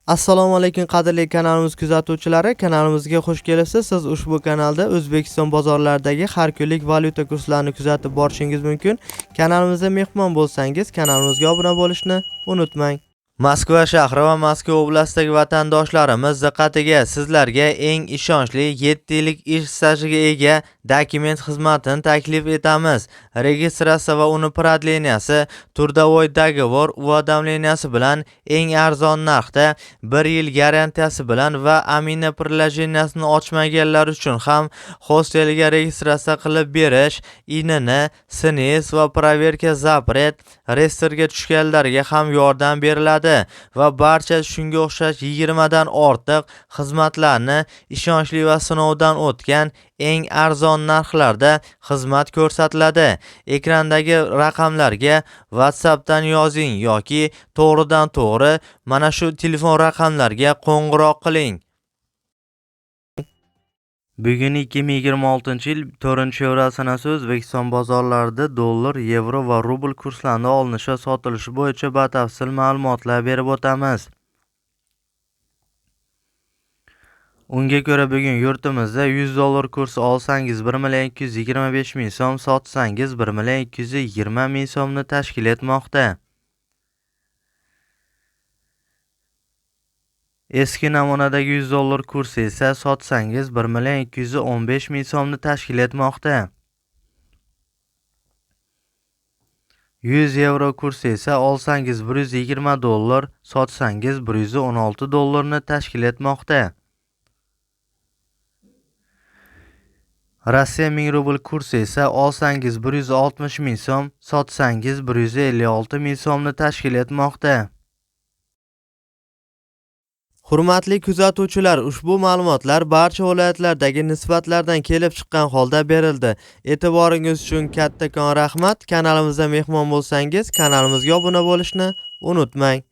Assalomu alaykum qadrli kanalimiz kuzatuvchilari, kanalimizga xush kelibsiz. Siz ushbu kanalda O'zbekiston bozorlaridagi har kunlik valyuta kurslarini kuzatib borishingiz mumkin. Kanalimizga mehmon bo'lsangiz, kanalimizga obuna bo'lishni unutmang. Moskva shahri va Moskva oblastidagi vatandoshlarimiz diqqatiga, sizlarga eng ishonchli 7 yillik ish stajiga ega dokument xizmatini taklif etamiz. Registratsiya va uni prodleniyasi, turdovoy dogovor уведомленияsi bilan eng arzon narxda 1 yil garantiyasi bilan va amina приложениесini ochmaganlar uchun ham hostelga registratsiya qilib berish, INN, SNIS va проверка запрет reyestrga tushganlarga ham yordam beriladi va barcha shunga o'xshash 20 dan ortiq xizmatlarni ishonchli va sinovdan o'tgan eng arzon narxlarda xizmat ko'rsatiladi. Ekrandagi raqamlarga WhatsAppdan yozing yoki to'g'ridan to'g'ri mana shu telefon raqamlarga qo'ng'iroq qiling. Bugun 2026-yil 4-fevral sanasi O'zbekiston bozorlarida dollar, yevro va rubl kurslarini olinishi va sotilishi bo'yicha batafsil ma'lumotlar berib o'tamiz. Unga ko'ra bugun yurtimizda 100 dollar kursi olsangiz 1,225,000 so'm, sotsangiz 1,220,000 so'mni tashkil etmoqda. Eski namunadagi 100 dollar kursi esa sotsangiz 1,215,000 so'mni tashkil etmoqda. 100 yevro kursi esa olsangiz 120 dollar, sotsangiz 116 dollarni tashkil etmoqda. Rossiya 1000 rubl kursi esa olsangiz 160,000 so'm, sotsangiz 156,000 so'mni tashkil etmoqda. Hurmatli kuzatuvchilar, ushbu ma'lumotlar barcha viloyatlardagi nisbatlardan kelib chiqqan holda berildi. E'tiboringiz uchun kattakon rahmat. Kanalimizga mehmon bo'lsangiz, kanalimizga obuna bo'lishni unutmang.